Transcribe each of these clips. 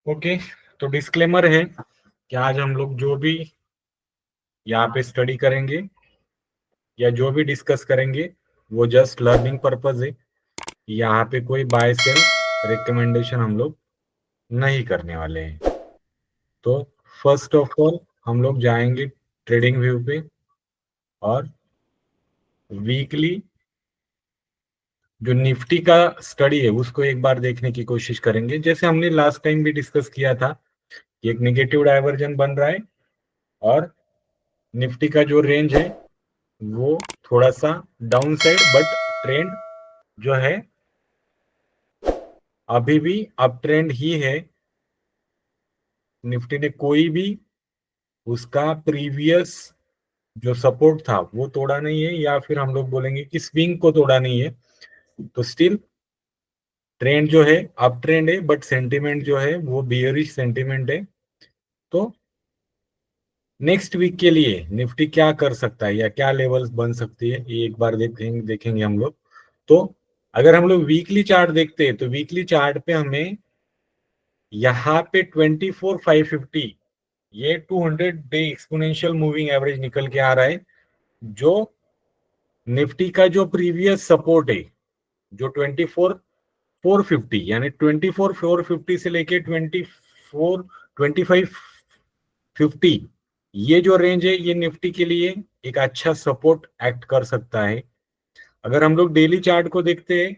Okay, तो disclaimer है कि आज हम लोग जो भी यहाँ पे स्टडी करेंगे या जो भी डिस्कस करेंगे वो जस्ट लर्निंग पर्पज है। यहाँ पे कोई बाय सेल रिकमेंडेशन हम लोग नहीं करने वाले हैं। तो फर्स्ट ऑफ ऑल हम लोग जाएंगे ट्रेडिंग व्यू पे और वीकली जो निफ्टी का स्टडी है उसको एक बार देखने की कोशिश करेंगे, जैसे हमने लास्ट टाइम भी डिस्कस किया था कि एक नेगेटिव डाइवर्जन बन रहा है और निफ्टी का जो रेंज है वो थोड़ा सा डाउन साइड, बट ट्रेंड जो है अभी भी अप ट्रेंड ही है। निफ्टी ने कोई भी उसका प्रीवियस जो सपोर्ट था वो तोड़ा नहीं है, या फिर हम लोग बोलेंगे कि स्विंग को तोड़ा नहीं है। तो स्टिल ट्रेंड जो है अप ट्रेंड है, बट सेंटीमेंट जो है वो बियरिश सेंटीमेंट है। तो नेक्स्ट वीक के लिए निफ्टी क्या कर सकता है या क्या लेवल्स बन सकती है ये एक बार देखेंगे हम लोग। तो अगर हम लोग वीकली चार्ट देखते हैं तो वीकली चार्ट पे हमें यहाँ पे 24,550 ये 200 डे एक्सपोनेंशियल मूविंग एवरेज निकल के आ रहा है, जो निफ्टी का जो प्रीवियस सपोर्ट है जो 24,450 यानी 24,450 से लेके 25,50 ये जो रेंज है ये निफ्टी के लिए एक अच्छा सपोर्ट एक्ट कर सकता है। अगर हम लोग डेली चार्ट को देखते हैं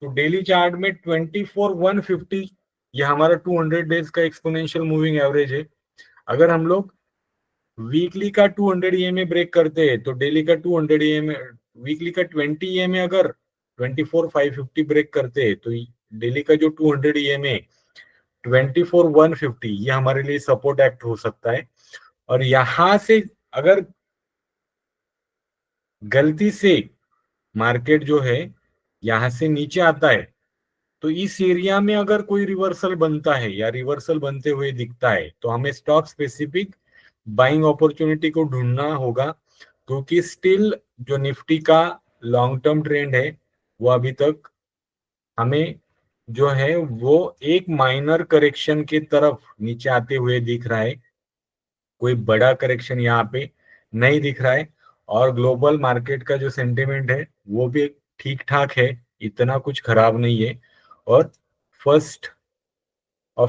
तो डेली चार्ट में 24,150 ये हमारा 200 डेज का एक्सपोनेंशियल मूविंग एवरेज है। अगर हम लोग वीकली का 200 ईएमए ब्रेक करते हैं तो डेली का 200 ईएमए, वीकली का 20 ईएमए अगर 24,550 ब्रेक करते हैं तो डेली का जो 200 ईएमए 24,150 ये हमारे लिए सपोर्ट एक्ट हो सकता है। और यहां से अगर गलती से मार्केट जो है यहां से नीचे आता है तो इस एरिया में अगर कोई रिवर्सल बनता है या रिवर्सल बनते हुए दिखता है तो हमें स्टॉक स्पेसिफिक बाइंग अपॉर्चुनिटी को ढूंढना होगा, क्योंकि स्टिल जो निफ्टी का लॉन्ग टर्म ट्रेंड है वो अभी तक हमें जो है वो एक माइनर करेक्शन की तरफ नीचे आते हुए दिख रहा है। कोई बड़ा करेक्शन यहाँ पे नहीं दिख रहा है और ग्लोबल मार्केट का जो सेंटिमेंट है वो भी ठीक ठाक है, इतना कुछ खराब नहीं है। और 1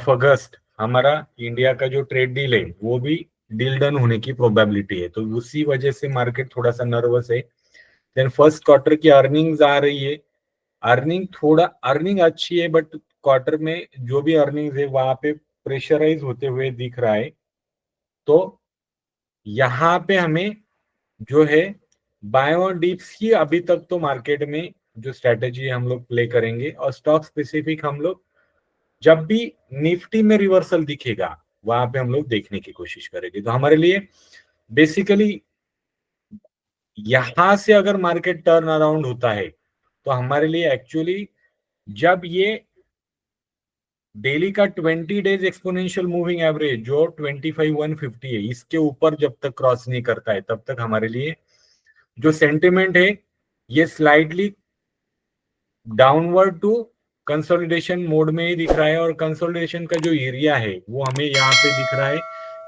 अगस्त हमारा इंडिया का जो ट्रेड डील है वो भी डील डन होने की प्रोबेबिलिटी है, तो उसी वजह से मार्केट थोड़ा सा नर्वस है। देन फर्स्ट क्वार्टर की अर्निंग्स आ रही है, अर्निंग अच्छी है, बट क्वार्टर में जो भी अर्निंग्स है वहां पे प्रेशराइज होते हुए दिख रहा है। तो यहाँ पे हमें जो है बाय ऑन डिप्स ही अभी तक तो मार्केट में जो स्ट्रेटेजी हम लोग प्ले करेंगे, और स्टॉक स्पेसिफिक हम लोग जब भी निफ्टी में रिवर्सल दिखेगा वहां पे हम लोग देखने की कोशिश करेंगे। तो हमारे लिए बेसिकली यहां से अगर मार्केट टर्न अराउंड होता है तो हमारे लिए एक्चुअली जब ये डेली का 20 डेज एक्सपोनेंशियल मूविंग एवरेज जो 25,150 है इसके ऊपर जब तक क्रॉस नहीं करता है तब तक हमारे लिए जो सेंटिमेंट है ये slightly downward to consolidation mode में ही दिख रहा है। और कंसोलिडेशन का जो एरिया है वो हमें यहाँ पे दिख रहा है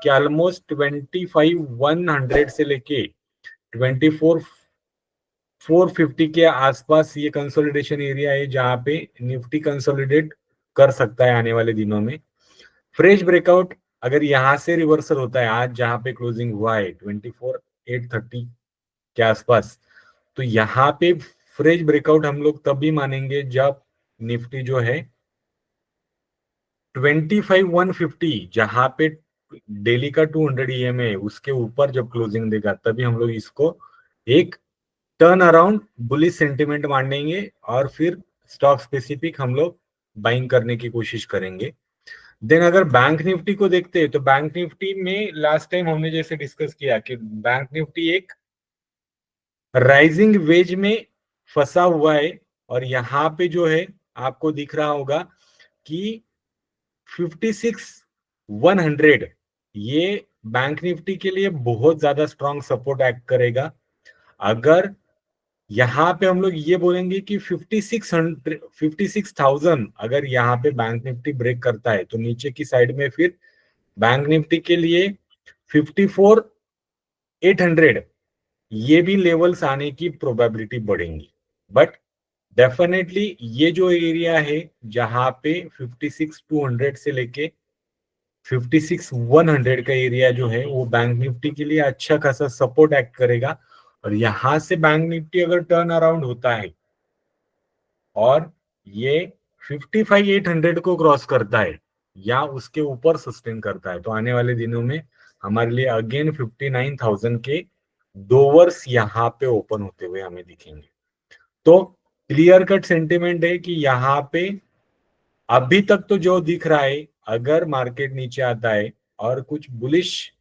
कि ऑलमोस्ट 25,100 से लेके 24,450 के आसपास ये कंसोलिडेशन एरिया है जहां पे निफ्टी कंसोलिडेट कर सकता है आने वाले दिनों में। फ्रेश ब्रेकआउट अगर यहां से रिवर्सल होता है आज जहां पे क्लोजिंग हुआ है 24,830 के आसपास, तो यहाँ पे फ्रेश ब्रेकआउट हम लोग तभी मानेंगे जब निफ्टी जो है 25,150 जहां पे डेली का 200 ईएमए है उसके ऊपर जब क्लोजिंग देगा तभी हम लोग इसको एक टर्न अराउंड बुलिश सेंटिमेंट मानेंगे और फिर स्टॉक स्पेसिफिक हम लोग बाइंग करने की कोशिश करेंगे। देन अगर बैंक निफ्टी को देखते हैं तो बैंक निफ्टी में लास्ट टाइम हमने जैसे डिस्कस किया कि बैंक निफ्टी एक राइजिंग वेज में फंसा हुआ है, और यहाँ पे जो है आपको दिख रहा होगा कि 56,100 ये बैंक निफ्टी के लिए बहुत ज्यादा स्ट्रॉन्ग सपोर्ट एक्ट करेगा। अगर यहाँ पे हम लोग ये बोलेंगे कि 56,000 अगर यहाँ पे बैंक निफ्टी ब्रेक करता है तो नीचे की साइड में फिर बैंक निफ्टी के लिए 54,800 ये भी लेवल्स आने की प्रोबेबिलिटी बढ़ेंगी। बट डेफिनेटली ये जो एरिया है जहां पे 56,200 से लेके 56,100 का एरिया जो है वो बैंक निफ्टी के लिए अच्छा खासा सपोर्ट एक्ट करेगा। और यहां से बैंक निफ्टी अगर टर्न अराउंड होता है और ये 55,800 को क्रॉस करता है या उसके ऊपर सस्टेन करता है तो आने वाले दिनों में हमारे लिए अगेन 59,000 के डोवर्स यहाँ पे ओपन होते हुए हमें दिखेंगे। तो क्लियर कट सेंटिमेंट है कि यहाँ पे अभी तक तो जो दिख रहा है, अगर मार्केट नीचे आता है और कुछ बुलिश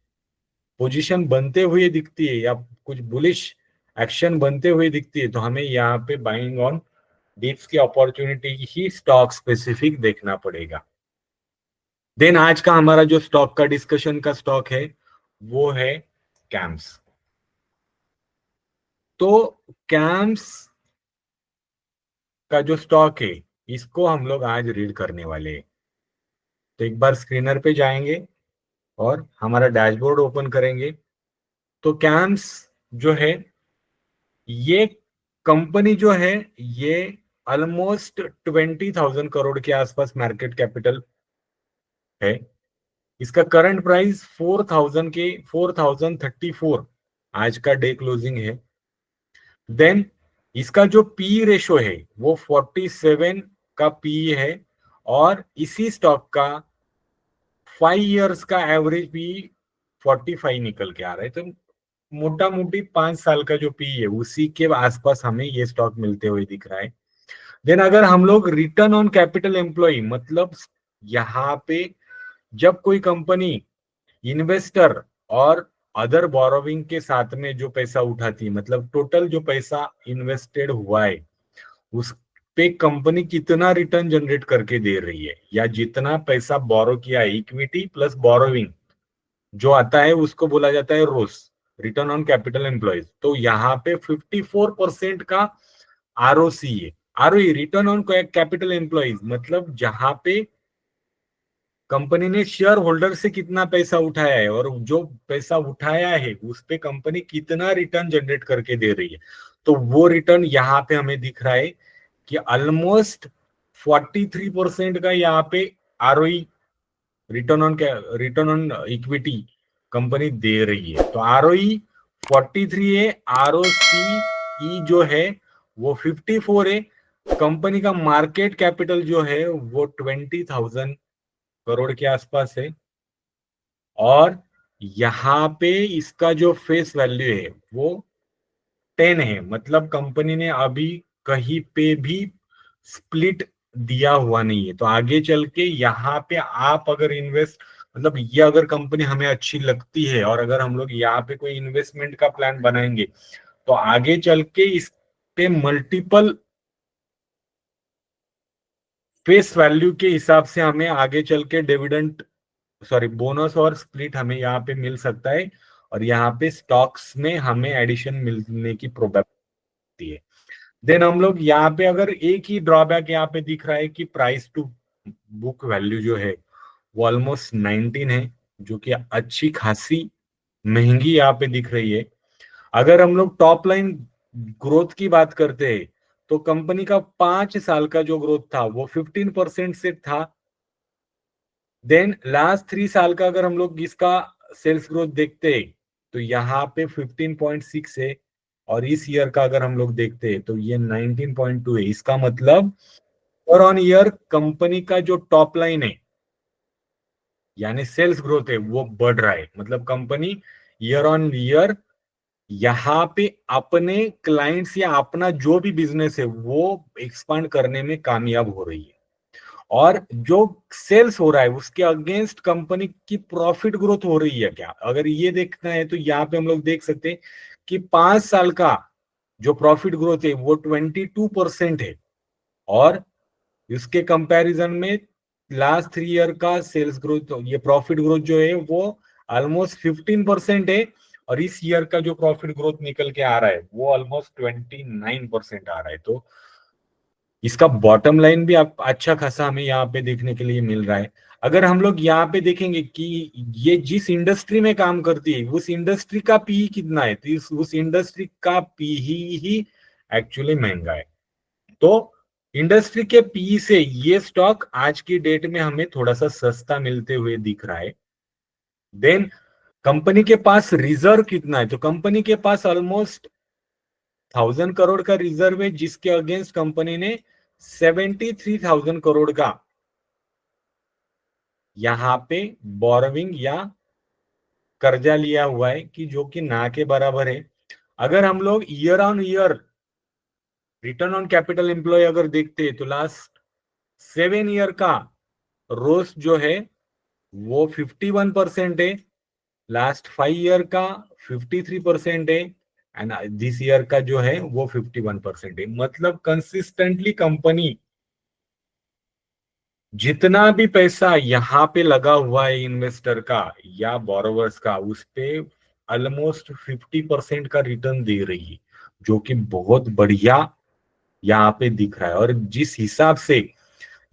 पोजीशन बनते हुए दिखती है या कुछ बुलिश एक्शन बनते हुए दिखती है तो हमें यहाँ पे बाइंग ऑन डिप्स की अपॉर्चुनिटी ही स्टॉक स्पेसिफिक देखना पड़ेगा। देन आज का हमारा जो स्टॉक का डिस्कशन का स्टॉक है वो है कैम्स। तो कैम्स का जो स्टॉक है इसको हम लोग आज रीड करने वाले हैं। तो एक बार स्क्रीनर पे जाएंगे और हमारा डैशबोर्ड ओपन करेंगे। तो कैम्स जो है ये कंपनी जो है ये ऑलमोस्ट 20,000 करोड़ के आसपास मार्केट कैपिटल है। इसका करंट प्राइस 4,034 आज का डे क्लोजिंग है। देन इसका जो पी रेशो है वो 47 का पी है और इसी स्टॉक का 5 इयर्स का एवरेज पी 45 निकल के आ रहा है। तो मोटा मोटी 5 साल का जो पी है उसी के आसपास हमें ये स्टॉक मिलते हुए दिख रहा है। देन अगर हम लोग रिटर्न ऑन कैपिटल एम्प्लॉय मतलब यहाँ पे जब कोई कंपनी इन्वेस्टर और अदर बोरोविंग के साथ में जो पैसा उठाती है मतलब टोटल जो पैसा इन्वेस्टेड हुआ है उस पे कंपनी कितना रिटर्न जनरेट करके दे रही है या जितना पैसा बोरो किया है इक्विटी प्लस बोरोविंग जो आता है उसको बोला जाता है रोस, रिटर्न ऑन कैपिटल एम्प्लॉयज। तो यहाँ पे 54% का आरओसी है। ROE return on capital employees मतलब जहां पे कंपनी ने शेयर होल्डर से कितना पैसा उठाया है और जो पैसा उठाया है उस पे कंपनी कितना रिटर्न जनरेट करके दे रही है। तो वो रिटर्न यहाँ पे हमें दिख रहा है कि ऑलमोस्ट 43% का यहाँ पे ROE return on equity company दे रही है। तो आरओई 43 है, आरओसीई जो है वो 54 है। कंपनी का मार्केट कैपिटल जो है वो 20,000 करोड़ के आसपास है और यहाँ पे इसका जो फेस वैल्यू है वो 10 है। मतलब कंपनी ने अभी कहीं पे भी स्प्लिट दिया हुआ नहीं है। तो आगे चल के यहाँ पे आप अगर इन्वेस्ट मतलब ये अगर कंपनी हमें अच्छी लगती है और अगर हम लोग यहाँ पे कोई इन्वेस्टमेंट का प्लान बनाएंगे तो आगे चल के इस पे मल्टीपल फेस वैल्यू के हिसाब से हमें आगे चल के डिविडेंड बोनस और स्प्लिट हमें यहाँ पे मिल सकता है और यहाँ पे स्टॉक्स में हमें एडिशन मिलने की प्रोबेबिलिटी है। देन हम लोग यहाँ पे अगर एक ही ड्रॉबैक यहाँ पे दिख रहा है कि प्राइस टू बुक वैल्यू जो है वो ऑलमोस्ट 19 है जो कि अच्छी खासी महंगी यहाँ पे दिख रही है। अगर हम लोग टॉप लाइन ग्रोथ की बात करते हैं तो कंपनी का 5 साल का जो ग्रोथ था वो 15% से था। देन लास्ट 3 साल का अगर हम लोग इसका सेल्स ग्रोथ देखते हैं तो यहाँ पे 15.6 है और इस ईयर का अगर हम लोग देखते हैं तो ये 19.2 है। इसका मतलब ईयर ऑन ईयर कंपनी का जो टॉप लाइन है यानी सेल्स ग्रोथ है वो बढ़ रहा है। मतलब कंपनी ईयर ऑन ईयर यहाँ पे अपने क्लाइंट्स या अपना जो भी बिजनेस है वो एक्सपांड करने में कामयाब हो रही है और जो सेल्स हो रहा है उसके अगेंस्ट कंपनी की प्रॉफिट ग्रोथ हो रही है क्या। अगर ये देखना है तो यहाँ पे हम लोग देख सकते हैं कि 5 साल का जो प्रॉफिट ग्रोथ है वो 22% है और इसके कंपैरिजन में लास्ट 3 ईयर का सेल्स ग्रोथ ये प्रॉफिट ग्रोथ जो है वो ऑलमोस्ट 15% है और इस ईयर का जो प्रॉफिट ग्रोथ निकल के आ रहा है वो ऑलमोस्ट 29% आ रहा है। तो इसका बॉटम लाइन भी आप अच्छा खासा हमें यहाँ पे देखने के लिए मिल रहा है। अगर हम लोग यहाँ पे देखेंगे कि ये जिस इंडस्ट्री में काम करती है उस इंडस्ट्री का पीई कितना है, तो उस इंडस्ट्री का पीई ही एक्चुअली महंगा है। तो इंडस्ट्री के पीई से ये स्टॉक आज की डेट में हमें थोड़ा सा सस्ता मिलते हुए दिख रहा है। देन कंपनी के पास रिजर्व कितना है, तो कंपनी के पास ऑलमोस्ट 1000 करोड़ का रिजर्व है, जिसके अगेंस्ट कंपनी ने 73,000 करोड़ का यहां पे बोरोविंग या कर्जा लिया हुआ है, कि जो कि ना के बराबर है। अगर हम लोग year on year return on capital employ अगर देखते हैं तो लास्ट 7 ईयर का रोस जो है वो 51% है, लास्ट 5 ईयर का 53% है, एंड दिस ईयर का जो है वो 51% है। मतलब कंसिस्टेंटली कंपनी जितना भी पैसा यहाँ पे लगा हुआ है इन्वेस्टर का या बोरोवर्स का, उस पे ऑलमोस्ट 50% का रिटर्न दे रही है, जो कि बहुत बढ़िया यहाँ पे दिख रहा है। और जिस हिसाब से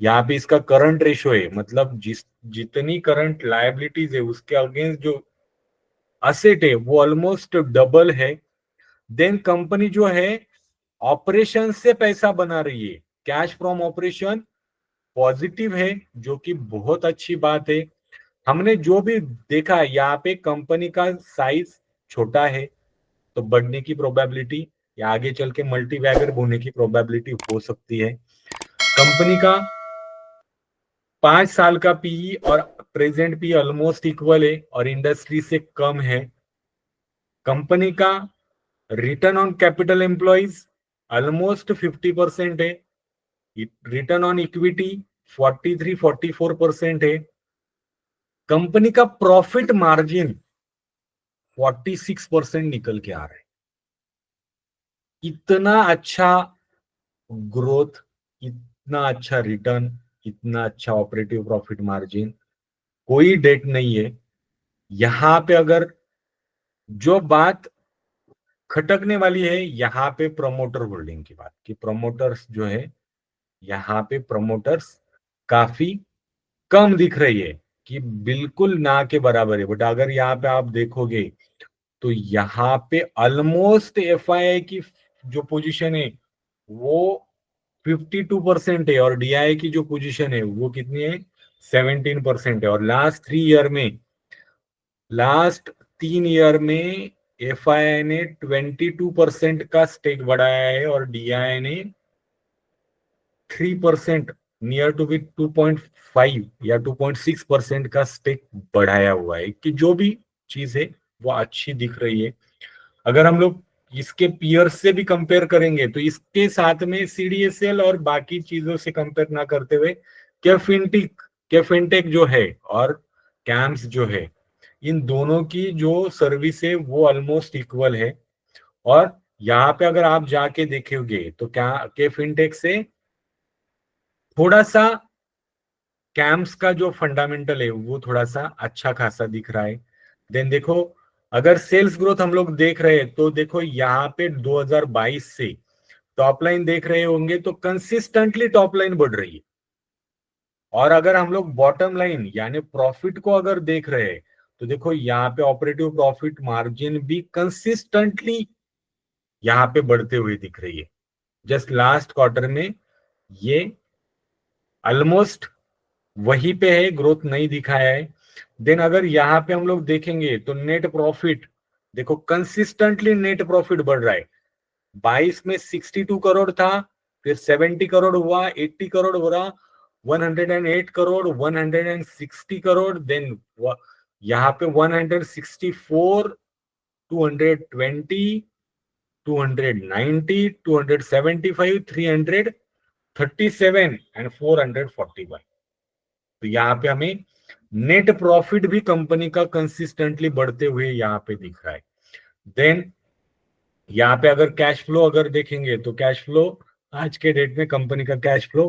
यहाँ पे इसका करंट रेशो है, मतलब जितनी करंट लायबिलिटीज है उसके अगेंस्ट जो असेट है वो ऑलमोस्ट डबल है। देन कंपनी जो है ऑपरेशन से पैसा बना रही है, कैश फ्रॉम ऑपरेशन पॉजिटिव है, जो कि बहुत अच्छी बात है। हमने जो भी देखा है यहाँ पे कंपनी का साइज छोटा है, तो बढ़ने की प्रोबेबिलिटी या आगे चल के मल्टीबैगर होने की प्रोबेबिलिटी हो सकती है। कंपनी का 5 साल का पीई और प्रेजेंट पी ऑलमोस्ट इक्वल है और इंडस्ट्री से कम है। कंपनी का return on capital employees almost 50% है, रिटर्न ऑन इक्विटी 43-44% है। कंपनी का प्रॉफिट मार्जिन 46% निकल के आ रहा है। इतना अच्छा ग्रोथ, इतना अच्छा रिटर्न, इतना अच्छा ऑपरेटिव प्रॉफिट मार्जिन, कोई डेट नहीं है यहां पे। अगर जो बात खटकने वाली है यहाँ पे प्रमोटर होल्डिंग की बात, कि प्रमोटर्स जो है यहाँ पे प्रमोटर्स काफी कम दिख रही है, कि बिल्कुल ना के बराबर है। बट अगर यहाँ पे आप देखोगे तो यहाँ पे ऑलमोस्ट एफआईआई की जो पोजीशन है वो 52% है, और डीआई की जो पोजीशन है वो कितनी है, 17% है। और लास्ट 3 ईयर में एफआईआई ने 22% का स्टेक बढ़ाया है और डीआई ने 3%, नियर टू बी 2.5 या 2.6% का स्टेक बढ़ाया हुआ है, कि जो भी चीज है वो अच्छी दिख रही है। अगर हम लोग इसके पियर से भी कंपेयर करेंगे तो इसके साथ में सीडीएसएल और बाकी चीजों से कंपेयर ना करते हुए के फिनटेक जो है और कैम्स जो है, इन दोनों की जो सर्विस है वो ऑलमोस्ट इक्वल है। और यहाँ पे अगर आप जाके देखोगे तो क्या के फिनटेक से थोड़ा सा कैम्स का जो फंडामेंटल है वो थोड़ा सा अच्छा खासा दिख रहा है। देन देखो, अगर सेल्स ग्रोथ हम लोग देख रहे हैं तो देखो यहाँ पे 2022 से टॉप लाइन देख रहे होंगे तो कंसिस्टेंटली टॉप लाइन बढ़ रही है। और अगर हम लोग बॉटम लाइन यानी प्रॉफिट को अगर देख रहे हैं तो देखो यहाँ पे ऑपरेटिव प्रॉफिट मार्जिन भी कंसिस्टेंटली यहाँ पे बढ़ते हुए दिख रही है। जस्ट लास्ट क्वार्टर में ये ऑलमोस्ट वहीं पे है, ग्रोथ नहीं दिखाया है। देन अगर यहाँ पे हम लोग देखेंगे तो नेट प्रॉफिट देखो कंसिस्टेंटली नेट प्रॉफिट बढ़ रहा है। 22 में 62 करोड़ था, फिर 70 करोड़ हुआ, 80 करोड़ हो रहा, 108 करोड़, 160 करोड़, देन यहाँ पे 164, 220, 290, 275, 337 एंड 441। तो यहाँ पे हमें नेट प्रॉफिट भी कंपनी का कंसिस्टेंटली बढ़ते हुए यहाँ पे दिख रहा है। देन यहाँ पे अगर कैश फ्लो अगर देखेंगे तो कैश फ्लो आज के डेट में कंपनी का कैश फ्लो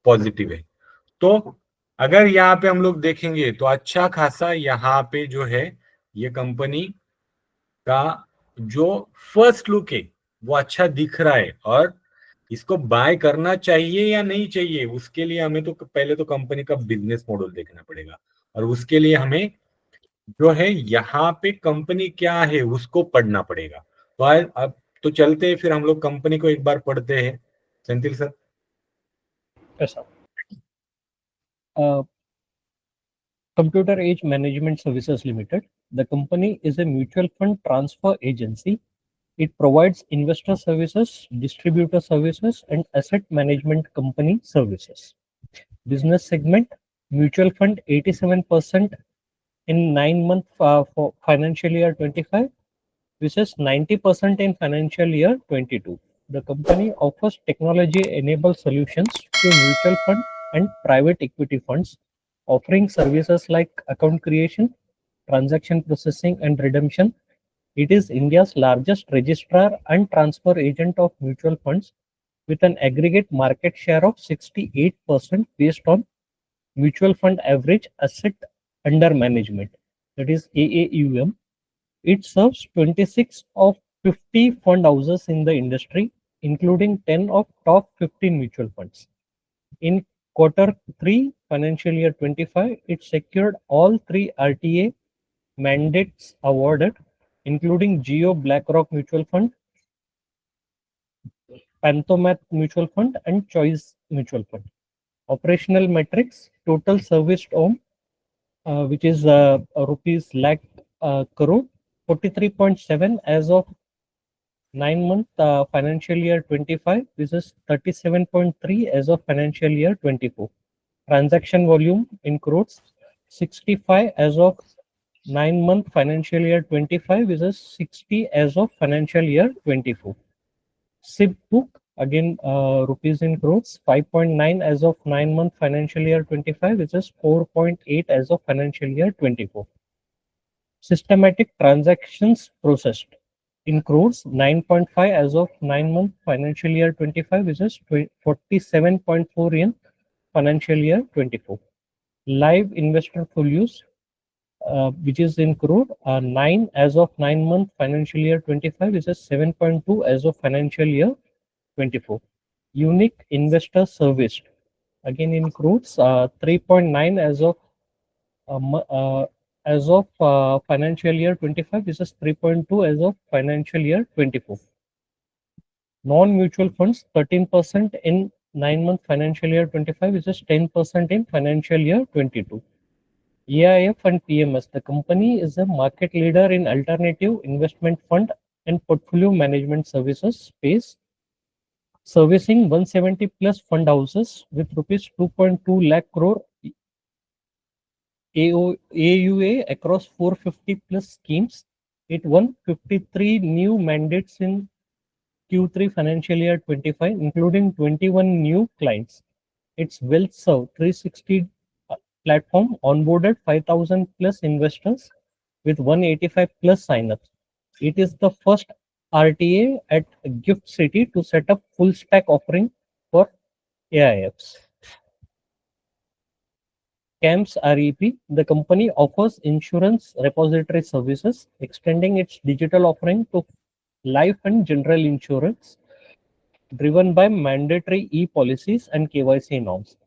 पॉजिटिव है। तो अगर यहाँ पे हम लोग देखेंगे तो अच्छा खासा यहाँ पे जो है ये कंपनी का जो फर्स्ट लुक है वो अच्छा दिख रहा है और इसको बाय करना चाहिए या नहीं चाहिए, उसके लिए हमें तो पहले तो कंपनी का बिजनेस मॉडल देखना पड़ेगा और उसके लिए हमें जो है यहाँ पे कंपनी क्या है उसको पढ़ना पड़ेगा। तो अब तो चलते हैं, फिर हम लोग कंपनी को एक बार पढ़ते हैं। सेंथिल सर। ऐसा Computer Age Management Services Limited. The company is a mutual fund transfer agency. It provides investor services, distributor services, and asset management company services. Business segment: mutual fund 87% in 9 month for financial year 25 versus 90% in financial year 22. The company offers technology-enabled solutions to mutual fund and private equity funds, offering services like account creation, transaction processing, and redemption. It is India's largest registrar and transfer agent of mutual funds, with an aggregate market share of 68% based on mutual fund average asset under management, that is AAUM. It serves 26 of 50 fund houses in the industry, including 10 of top 15 mutual funds. In quarter 3 financial year 25, it secured all 3 RTA mandates awarded, including Geo BlackRock Mutual Fund, Panthomath Mutual Fund, and Choice Mutual Fund. Operational metrics: total serviced OM, which is rupees lakh crore, 43.7 as of 9 month financial year 25. This is 37.3 as of financial year 24. Transaction volume in crores: 65 as of 9 month financial year 25. This is 60 as of financial year 24. SIP book, again rupees in crores, 5.9 as of 9 month financial year 25. This is 4.8 as of financial year 24. Systematic transactions processed in crores, 9.5 as of 9 month financial year 25, which is 47.4 in financial year 24. Live investor folios, which is in crore, 9 as of 9 month financial year 25, which is 7.2 as of financial year 24. Unique investor serviced, again in crores, 3.9 as of financial year 25. This is 3.2 as of financial year 24. Non-mutual funds, 13% in 9 month financial year 25, which is 10% in financial year 22. AIF and PMS, the company is a market leader in alternative investment fund and portfolio management services space, servicing 170 plus fund houses with rupees 2.2 lakh crore AUA across 450 plus schemes. It won 53 new mandates in Q3 financial year 25, including 21 new clients. Its WealthServe 360 platform onboarded 5,000 plus investors with 185 plus signups. It is the first RTA at Gift City to set up full stack offering for AIFs. CAMS REP, the company offers insurance repository services, extending its digital offering to life and general insurance, driven by mandatory e-policies and KYC norms.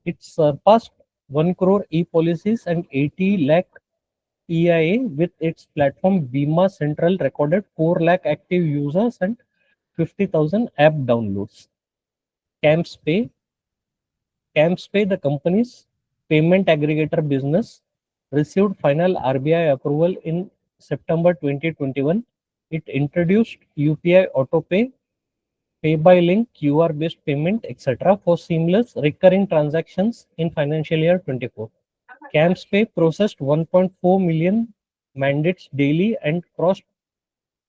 It surpassed 1 crore e-policies and 80 lakh EIA, with its platform Bima Central recorded 4 lakh active users and 50,000 app downloads. CAMSPay, the company's payment aggregator business, received final RBI approval in September 2021. It introduced UPI AutoPay, Pay by Link, QR-based payment, etc. for seamless recurring transactions in financial year 24. CAMSPay processed 1.4 million mandates daily and crossed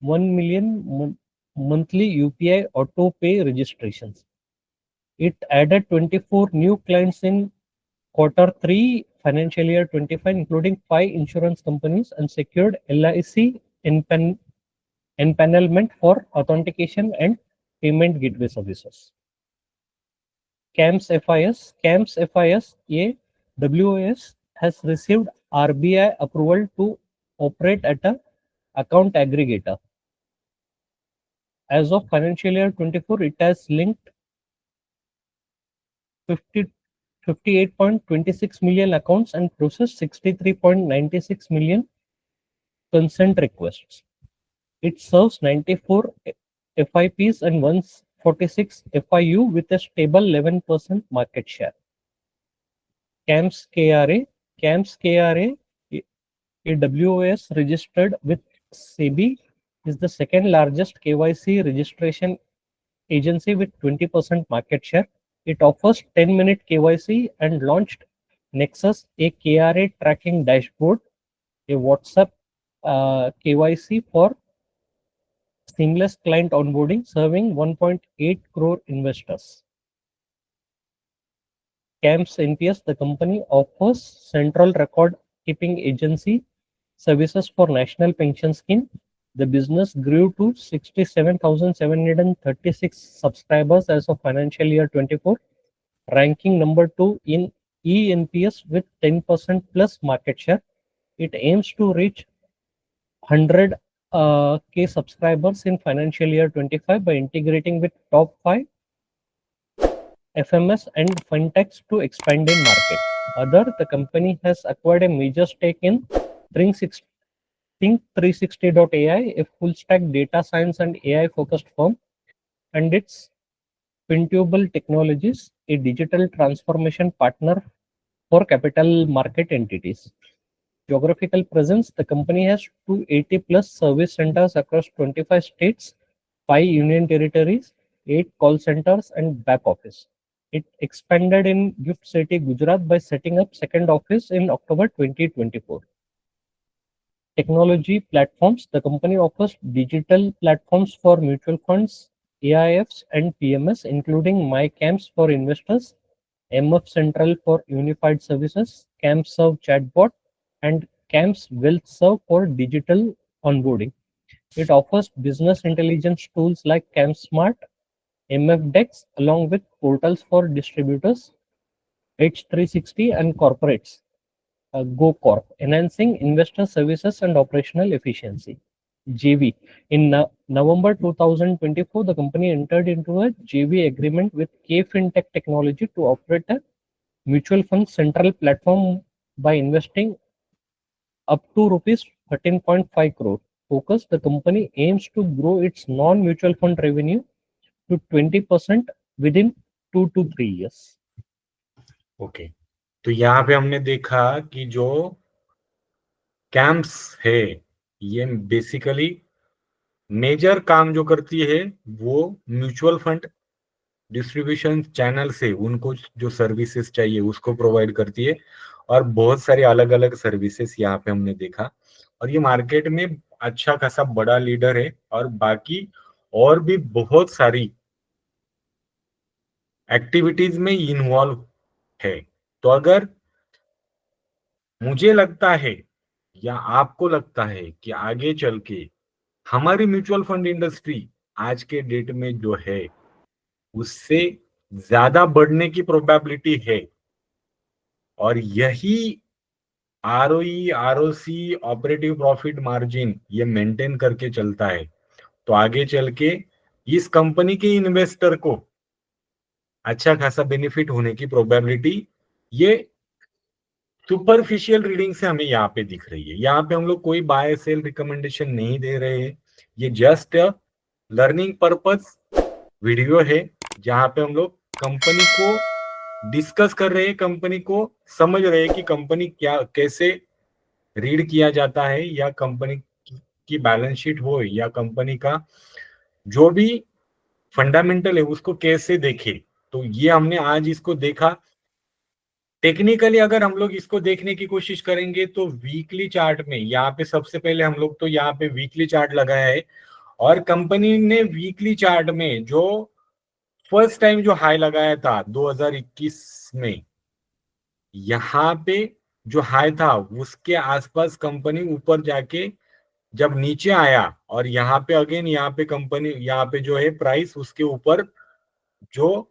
1 million monthly UPI AutoPay registrations. It added 24 new clients in quarter 3 financial year 25, including 5 insurance companies, and secured LIC empanelment for authentication and payment gateway services. CAMS FIS A WOS has received RBI approval to operate at a account aggregator. As of financial year 24, it has linked 58.26 million accounts and processed 63.96 million consent requests. It serves 94 FIPs and 146 FIU with a stable 11% market share. CAMS KRA, a WOS registered with SEBI, is the second largest KYC registration agency with 20% market share. It offers 10-minute KYC and launched Nexus, a KRA tracking dashboard, a WhatsApp KYC for seamless client onboarding, serving 1.8 crore investors. CAMS NPS, the company offers central record keeping agency services for National Pension Scheme. The business grew to 67,736 subscribers as of financial year 24, ranking number 2 in eNPS with 10% plus market share. It aims to reach 100K subscribers in financial year 25 by integrating with top 5 FMS and fintechs to expand in market. The company has acquired a major stake in Think360.ai, a full stack data science and AI focused firm, and its Pintable Technologies, a digital transformation partner for capital market entities. Geographical presence, the company has 280 plus service centers across 25 states, 5 union territories, 8 call centers and back office. It expanded in Gift City, Gujarat by setting up second office in October 2024. Technology platforms, the company offers digital platforms for mutual funds, AIFs and PMS, including MyCAMS for investors, MF Central for unified services, CAMServe chatbot, and CAMS WealthServe for digital onboarding. It offers business intelligence tools like CAMSmart, MFDex, along with portals for distributors, H360 and corporates, GoCorp, enhancing investor services and operational efficiency. JV. In November 2024, the company entered into a JV agreement with KFintech Technology to operate a mutual fund central platform by investing up to rupees 13.5 crore. Focus, the company aims to grow its non-mutual fund revenue to 20% within 2 to 3 years. Okay, तो यहाँ पे हमने देखा कि जो camps है ये basically major काम जो करती है वो म्यूचुअल फंड डिस्ट्रीब्यूशन चैनल से उनको जो सर्विसेज चाहिए उसको प्रोवाइड करती है, और बहुत सारी अलग अलग सर्विसेज यहाँ पे हमने देखा, और ये मार्केट में अच्छा खासा बड़ा लीडर है, और बाकी और भी बहुत सारी एक्टिविटीज में इन्वॉल्व है। तो अगर मुझे लगता है या आपको लगता है कि आगे चल के हमारी म्यूचुअल फंड इंडस्ट्री आज के डेट में जो है उससे ज्यादा बढ़ने की प्रोबेबिलिटी है, और यही ROE, ROC, operative profit margin ये मेंटेन करके चलता है, तो आगे चल के इस कंपनी के इन्वेस्टर को अच्छा खासा बेनिफिट होने की प्रोबेबिलिटी ये सुपरफिशियल रीडिंग से हमें यहाँ पे दिख रही है। यहाँ पे हम लोग कोई बाय सेल रिकमेंडेशन नहीं दे रहे हैं, ये जस्ट लर्निंग पर्पस वीडियो है जहाँ पे हम लोग कंपनी को डिस्कस कर रहे हैं, कंपनी को समझ रहे हैं कि कंपनी क्या कैसे रीड किया जाता है, या कंपनी की बैलेंस शीट हो या कंपनी का जो भी फंडामेंटल है उसको कैसे देखे। तो ये हमने आज इसको देखा। टेक्निकली अगर हम लोग इसको देखने की कोशिश करेंगे तो वीकली चार्ट में यहाँ पे सबसे पहले हम लोग तो यहाँ पे वीकली चार्ट लगाया है, और कंपनी ने वीकली चार्ट में जो फर्स्ट टाइम जो हाई लगाया था 2021 में, यहाँ पे जो हाई था उसके आसपास कंपनी ऊपर जाके जब नीचे आया, और यहाँ पे अगेन यहाँ पे कंपनी यहाँ पे जो है प्राइस उसके ऊपर जो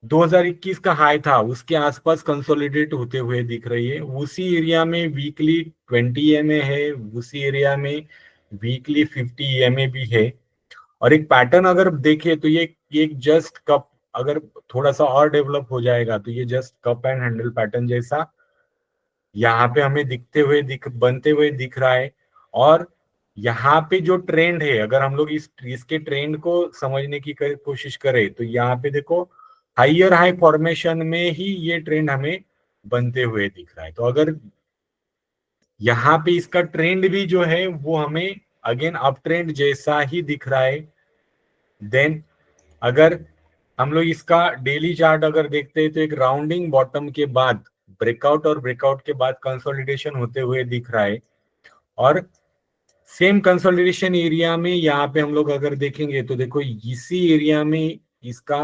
2021 का हाई था, उसके आसपास कंसोलिडेट होते हुए दिख रही है। उसी एरिया में वीकली 20 EMA है, उसी एरिया में वीकली 50 EMA भी है। और एक पैटर्न अगर देखें तो ये जस्ट कप, अगर थोड़ा सा और डेवलप हो जाएगा तो ये just cup and handle pattern जैसा यहाँ पे हमें बनते हुए दिख रहा है। और यहाँ पे जो ट्रेंड है, अगर हम लोग इसके ट्रेंड को समझने की कोशिश करें तो यहाँ पे देखो हाइयर हाई फॉर्मेशन में ही ये ट्रेंड हमें बनते हुए दिख रहा है। तो अगर यहाँ पे इसका ट्रेंड भी जो है वो हमें अगेन अप ट्रेंड जैसा ही दिख रहा है, देन अगर हम लोग इसका डेली चार्ट अगर देखते हैं तो एक राउंडिंग बॉटम के बाद ब्रेकआउट और ब्रेकआउट के बाद कंसोलिडेशन होते हुए दिख रहा है। और सेम कंसोलिडेशन एरिया में यहाँ पे हम लोग अगर देखेंगे तो देखो इसी एरिया में इसका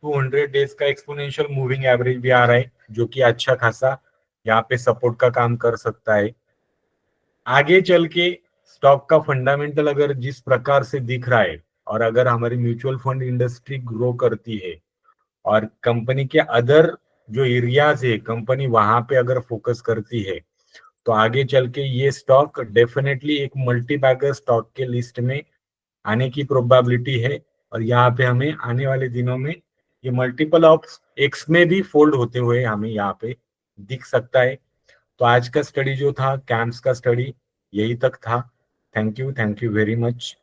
200 डेज का एक्सपोनेंशियल मूविंग एवरेज भी आ रहा है, जो कि अच्छा खासा यहाँ पे सपोर्ट का काम कर सकता है। आगे चल के स्टॉक का फंडामेंटल अगर जिस प्रकार से दिख रहा है, और अगर हमारी म्यूचुअल फंड इंडस्ट्री ग्रो करती है और कंपनी के अदर जो एरियाज है कंपनी वहां पे अगर फोकस करती है, तो आगे चल के ये स्टॉक डेफिनेटली एक मल्टी बैगर स्टॉक के लिस्ट में आने की प्रोबेबिलिटी है। और यहाँ पे हमें आने वाले दिनों में ये मल्टीपल ऑफ एक्स में भी फोल्ड होते हुए हमें यहाँ पे दिख सकता है। तो आज का स्टडी जो था, कैम्प्स का स्टडी, यही तक था। Thank you very much.